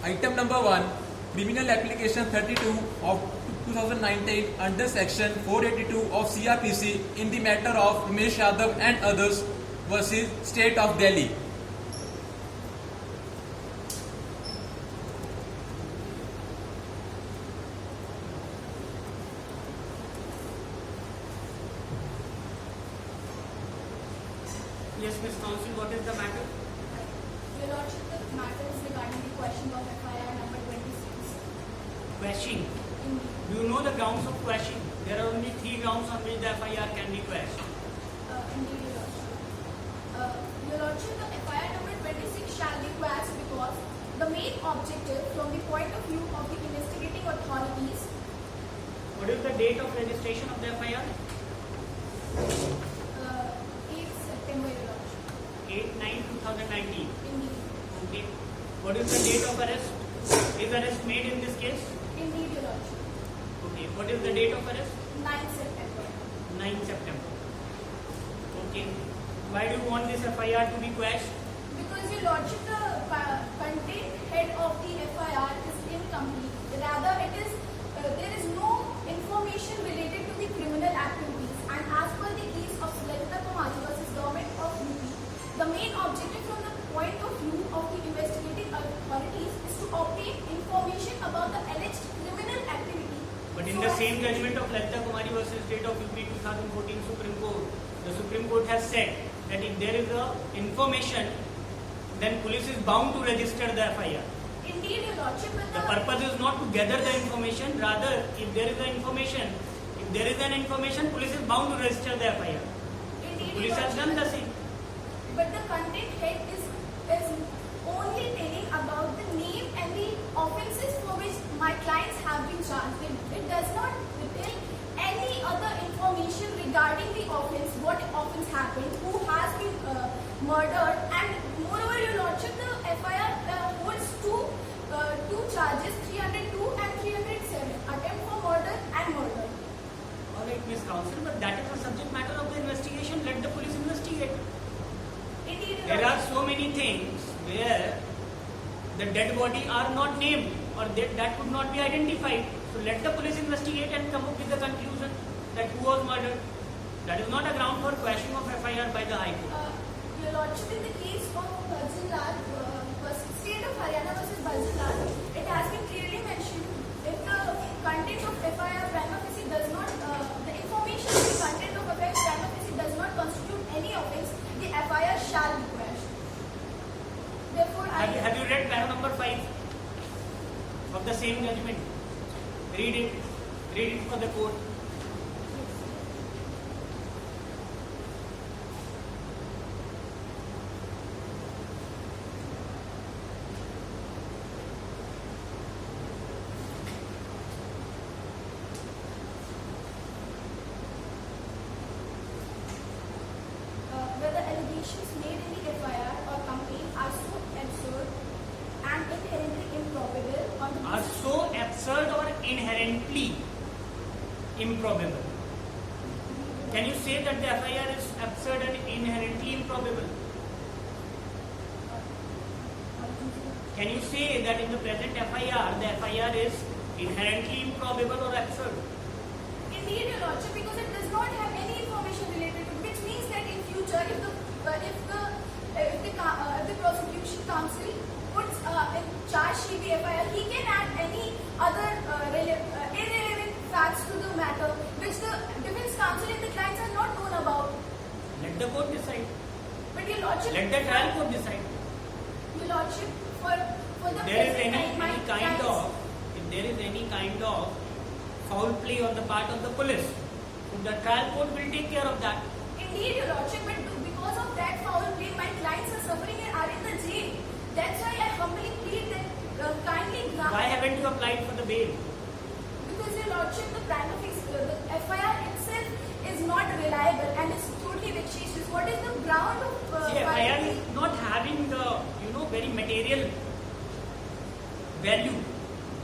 Item number 1, Criminal Application 32 of 2019 under Section 482 of CRPC in the matter of Ramesh Yadav and others versus State of Delhi. Yes, Ms. Counsel, what is the matter? Your Lordship, the matter is regarding the question of FIR number 26. Quashing. Indeed. Do you know the grounds of quashing? There are only 3 grounds on which the FIR can be quashed. Indeed, Your Lordship. Your Lordship, the FIR number 26 shall be quashed because the main objective from the point of view of the investigating authorities. What is the date of registration of the FIR? 8 September, Your Lordship. 8/9/2019. Indeed. Okay. What is the date of arrest? Is arrest made in this case? Indeed, Your Lordship. Okay. What is the date of arrest? 9 September. 9 September. Okay. Why do you want this FIR to be quashed? Because, Your Lordship, the content head of the FIR is incomplete. Rather, there is no information related to the criminal activities. And as per the case of Sulekha Kumari versus Government of UP, the main objective from the point of view of the investigating authorities is to obtain information about the alleged criminal activity. But in the same judgment of Lalita Kumari versus State of UP 2014 Supreme Court, the Supreme Court has said that if there is a information, then police is bound to register the FIR. Indeed, Your Lordship, but The purpose is not to gather the information, rather if there is an information, police is bound to register the FIR. Indeed, Your Police has Lordship, done the same. but the content head is only telling about the name and the offences for which my clients have been charged. It does not detail any other information regarding the offence, what offence happened, who has been murdered, and moreover, Your Lordship, the FIR holds two charges, 302 and 307, attempt for murder and murder. Alright, Ms. Counsel, but that is the subject matter of the investigation. Let the police investigate. Indeed, Your There are Lordship. so many things where the dead body are not named or that could not be identified. So let the police investigate and come up with the conclusion that who was murdered. That is not a ground for quashing of FIR by the High Court. Your Lordship, in the case of Bajilal versus State of Haryana versus Bajilal, it has been clearly mentioned if the content of FIR prima facie does not, the information in the content of FIR prima facie does not constitute any offence, the FIR shall be quashed. Therefore, Have you read para number 5 of the same judgment? Read it for the court. where the allegations made in the FIR or complaint are so absurd and inherently improbable on the Are so absurd or inherently improbable. Can you say that the FIR is absurd and inherently improbable? Can you say that in the present FIR, the FIR is inherently improbable or absurd? Indeed, Your Lordship, because it does not have any information related to it, which means that in future, if the prosecution counsel puts in charge sheet the FIR, he can add any other irrelevant facts to the matter, which the defense counsel and the clients are not known about. Let the court decide. But Your Lordship, Let the trial court decide. Your Lordship, for the If there is present any kind of foul play on the part of the police, so the trial court will take care of that. Indeed, Your Lordship, but because of that foul play, my clients are suffering and are in the jail. That's why I humbly plead that kindly grant. Why haven't you applied for the bail? Because Your Lordship, the prima facie, the FIR itself is not reliable and is totally vexatious. What is the ground of See, FIR is not having the very material value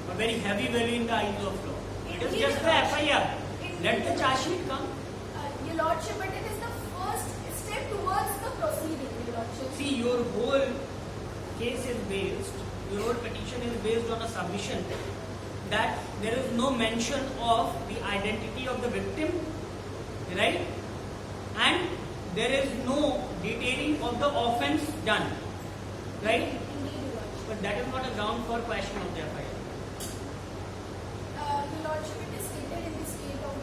or very heavy value in the eyes of law. It is just the FIR. Let the charge sheet come. Your Lordship, but it is the first step towards the proceeding, Your Lordship. See, your whole case is based your whole petition is based on a submission that there is no mention of the identity of the victim, right? And there is no detailing of the offence done, right? Indeed, Your Lordship. But that is not a ground for question of the FIR. Your Lordship, it is stated in the state of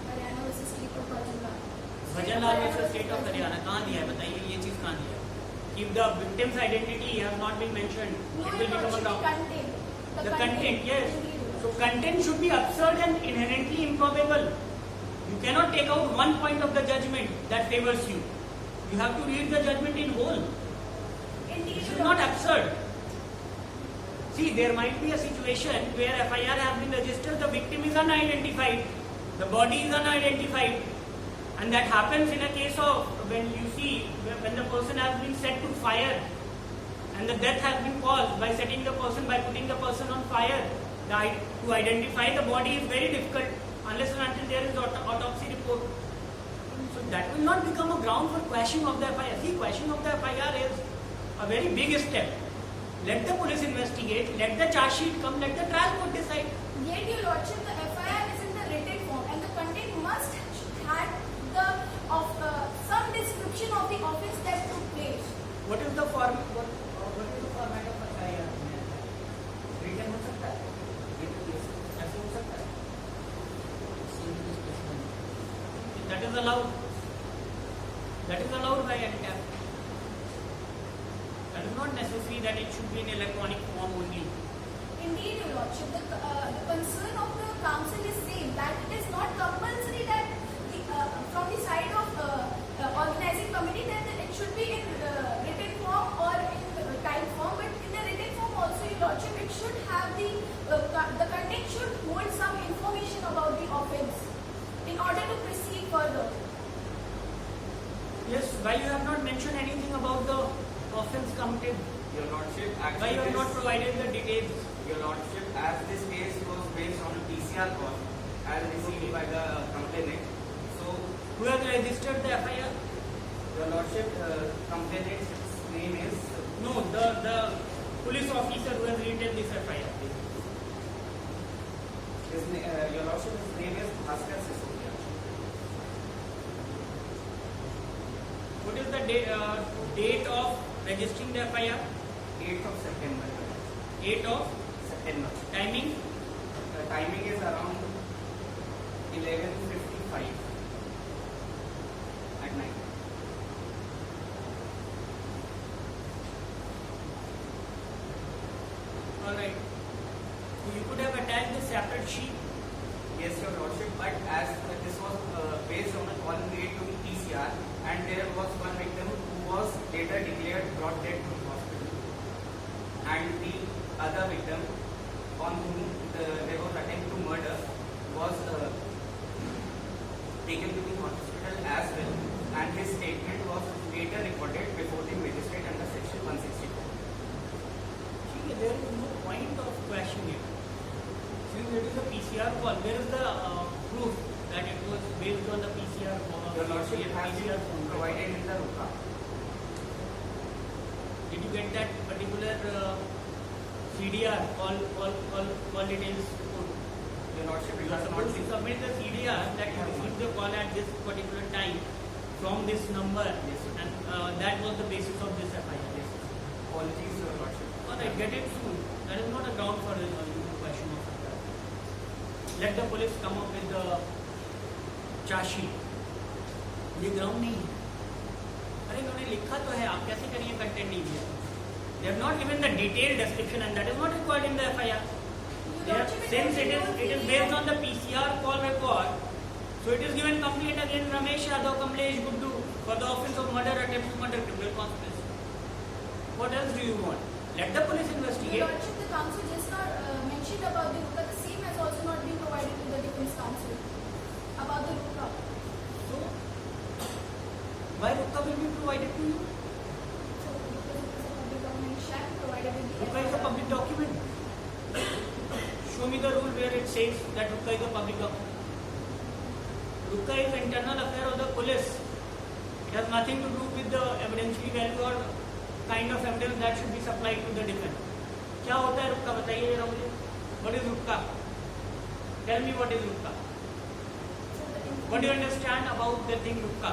Haryana versus state of Bhajanlal. Bhajanlal versus state of Haryana कहाँ दिया है बताइए ये चीज कहाँ दिया है? If the victim's identity has not been mentioned, No, it Your will become a Lordship, the ground. content. The content, yes. Indeed, Your So Lordship. content should be absurd and inherently improbable. You cannot take out one point of the judgment that favors you. You have to read the judgment in whole. Indeed, This Your is not Lordship. absurd. See, there might be a situation where FIR has been registered, the victim is unidentified, the body is unidentified, and that happens in a case of when you see when the person has been set to fire and the death has been caused by setting the person, by putting the person on fire. To identify the body is very difficult unless and until there is autopsy report. So that will not become a ground for quashing of the FIR. See, quashing of the FIR is a very big step. Let the police investigate, let the charge sheet come, let the trial court decide. Yet, Your Lordship, the FIR is in the written form and the content must have the some description of the offence that took place. What is the format of FIR? Written हो सकता है? ऐसे हो सकता है? That is allowed. That is allowed by NCAP. That is not necessary that it should be in electronic form only. Indeed, Your Lordship, the concern of the council is same that it is not compulsory that from the side of organizing committee that it should be in written form or in type form, but in the written form also, Your Lordship, it should have the content should hold some information about the offence in order to proceed further. Yes, why you have not mentioned anything about the offence committed? Your Lordship, Why actually, you have not provided the details? Your Lordship, as this case was based on a PCR call as received by the complainant, so Who has registered the FIR? Your Lordship, complainant's name is No, the police officer who has written this FIR. Your Lordship, his name is Bhaskar Sisodia. What is the date of registering the FIR? 8th of September. 8 of September. timing? The timing is around 11:55 at night. Alright. So you could have attached the separate sheet. Yes, Your Lordship, but as this was based on a call made to the PCR, and there was one victim who was later declared brought dead to the hospital, and the other victim on whom there was attempt to murder was taken to the hospital as well, and his statement was later recorded before the magistrate under section 162. See, there is no point of questioning it. Since it is a PCR call, where is the proof that it was based on the PCR call? Your Lordship, it has PCR been form? provided in the RUCA. Did you get that particular CDR, call details report? Your Lordship, it You are has not supposed to been. submit the CDR that you received the call at this particular time from this number, Yes, sir. and that was the basis of this FIR. Yes. Apologies, Your Lordship. Alright, get it soon. That is not a ground for a question of FIR. Let the police come up with the charge sheet. ये ground नहीं है. अरे इन्होंने लिखा तो है, आप कैसे करिए कंटेंट नहीं दिया? They have not given the detailed description, and that is not required in the FIR. They have, since it is based on the PCR call record, so it is given complaint against Ramesh Yadav, Kamlesh Guddu for the offence of murder, attempt to murder, criminal conspiracy. What else do you want? Let the police Your investigate. Lordship, the council just not mentioned about the RUCA. The same has also not been provided to the defense counsel about the RUCA. So, why RUCA will be provided to you? So, because it is a public document, it shall be provided with the RUCA is a public document. Show me the rule where it says that RUCA is a public document. RUCA is internal affair of the police. It has nothing to do with the evidentiary value or kind of evidence that should be supplied to the defense. क्या होता है रुक्का, बताइए जरा मुझे. What is Rukka? Tell me what is Rukka. So the What do you understand about the thing रुक्का?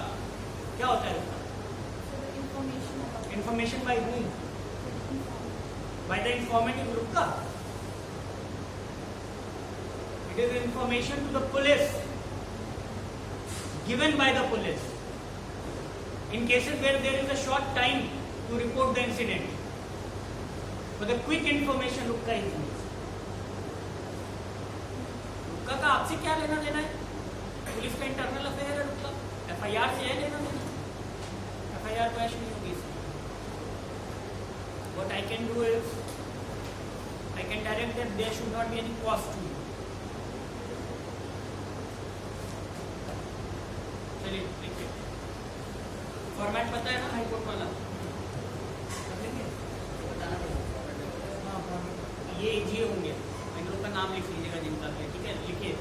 क्या होता है रुक्का? So the information about Information by whom? the informant. By the informant is Rukka. It is information to the police given by the police in cases where there is a short time to report the incident. For the quick information Rukka is used. रुक्का का आपसे क्या लेना देना है? Police का internal affair है रुक्का. FIR से है लेना देना. एफआईआर तो ऐसी नहीं होगी इसमें. What I can do is I can direct that there should not be any cost to you. चलिए लिखिए. फॉर्मेट पता है ना हाई कोर्ट वाला? कर लेंगे? बताना पड़ेगा. हाँ फॉर्मेट ये होंगे. इन लोगों का नाम लिख लीजिएगा जिनका है. ठीक है, लिखिए.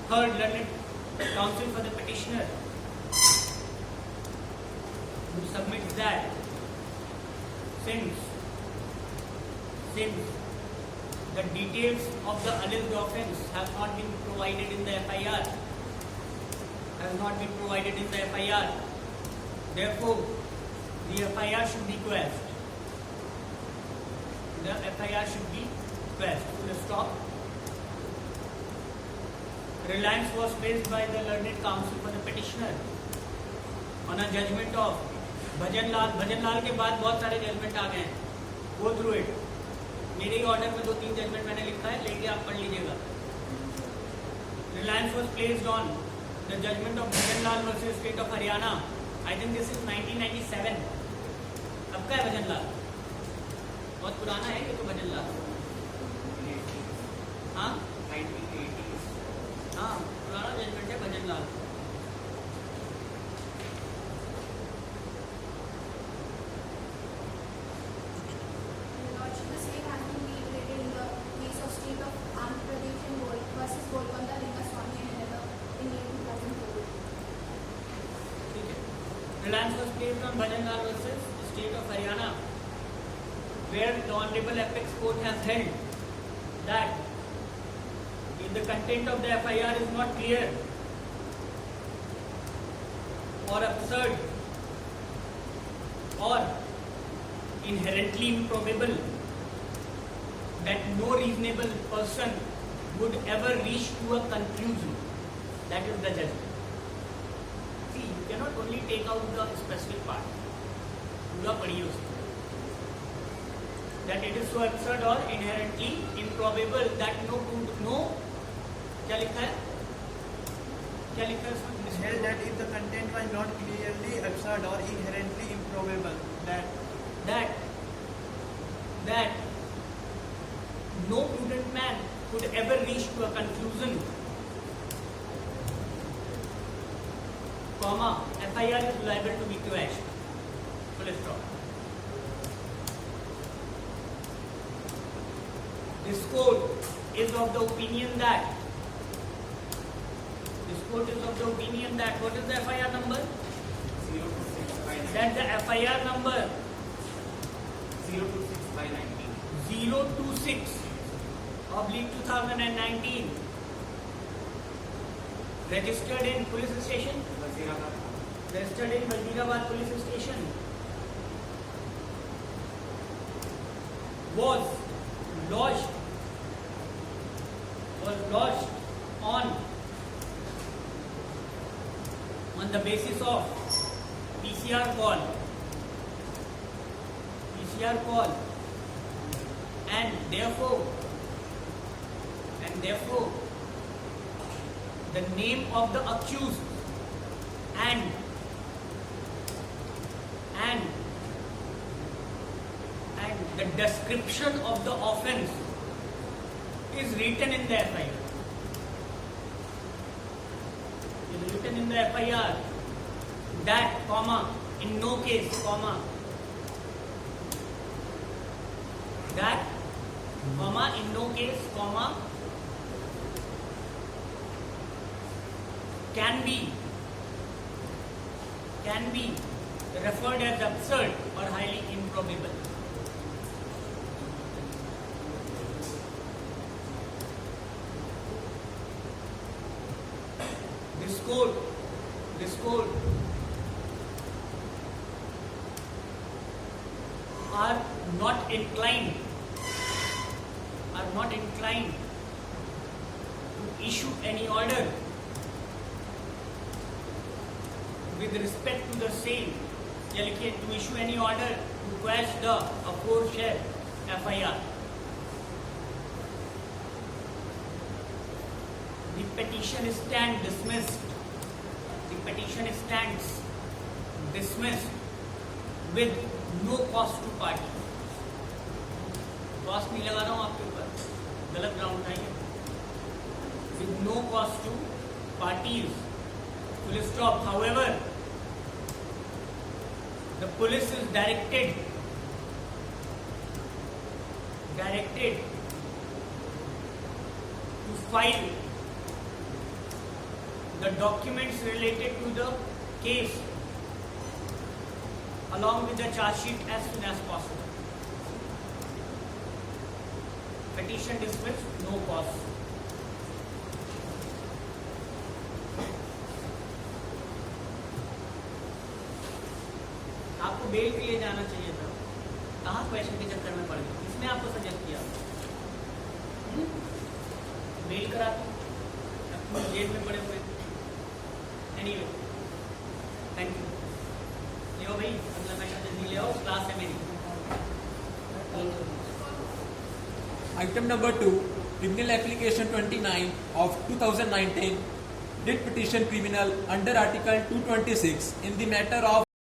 Third, learned counsel for the petitioner who submits that since the details of the alleged offence have not been provided in the FIR, therefore the FIR should be quashed. Full stop. Reliance was placed by the learned counsel for the petitioner on a judgment of भजन लाल के बाद बहुत सारे judgement आ गए हैं. Go through it. मेरे ही order में 2-3 judgement मैंने लिखा है, लेके आप पढ़ लीजिएगा. Reliance was placed on the judgment of bhajan Lal versus state of Haryana. I think this is 1997. अब का है भजन लाल? बहुत पुराना है ये तो भजन लाल. हाँ 1980s. हाँ पुराना जजमेंट है भजन लाल. Lordship, the same has been reiterated in the case of State of Andhra Pradesh and versus Golconda Linkaswamy and another in year 2004. ठीक है. Reliance was placed on Bhajan Lal versus State of Haryana, where the Honorable Apex Court has held that if the content of the FIR is not clear or absurd or inherently improbable, that no reasonable person would ever reach to a conclusion. That is the judgment. See, you cannot only take out the specific part. पूरा पढ़िए उसको. That it is so absurd or inherently improbable that no क्या लिखा है? क्या लिखा है उसमें? held that if the content was not clearly absurd or inherently improbable, that no prudent man could ever reach to a conclusion, comma, FIR is liable to be quashed. Full stop. This court is of the opinion that what is the FIR number? 026 That the FIR number 026 by 19. 026/2019 registered in police station, Wazirabad police station, was lodged on the basis of PCR call, and therefore the name of the accused and the description of the offence is written in the FIR. That, comma, in no case, comma, that, comma, in no case, comma, can be referred as absurd or highly improbable. code are not inclined to issue any order with respect to the same, या लिखिए to issue any order to quash the aforesaid FIR. The petition stands dismissed. The petition stands dismissed with no cost to party. Cost नहीं लगा रहा हूँ आपके ऊपर, गलत ground उठाइए. With no cost to parties. Full stop. However, the police is directed to file the documents related to the case along with the charge sheet as soon as possible. Petition dismissed, no cost. आपको bell के लिए जाना चाहिए था, कहाँ question के चक्कर में पड़ गए? किसने आपको सजेस्ट किया? बेल करा तो जेल में पड़े हुए. Anyway, thank you. ले आओ भाई, अगला मैटर जल्दी ले आओ, क्लास है मेरी. Item number 2, Criminal Application 29 of 2019 did petition criminal under Article 226 in the matter of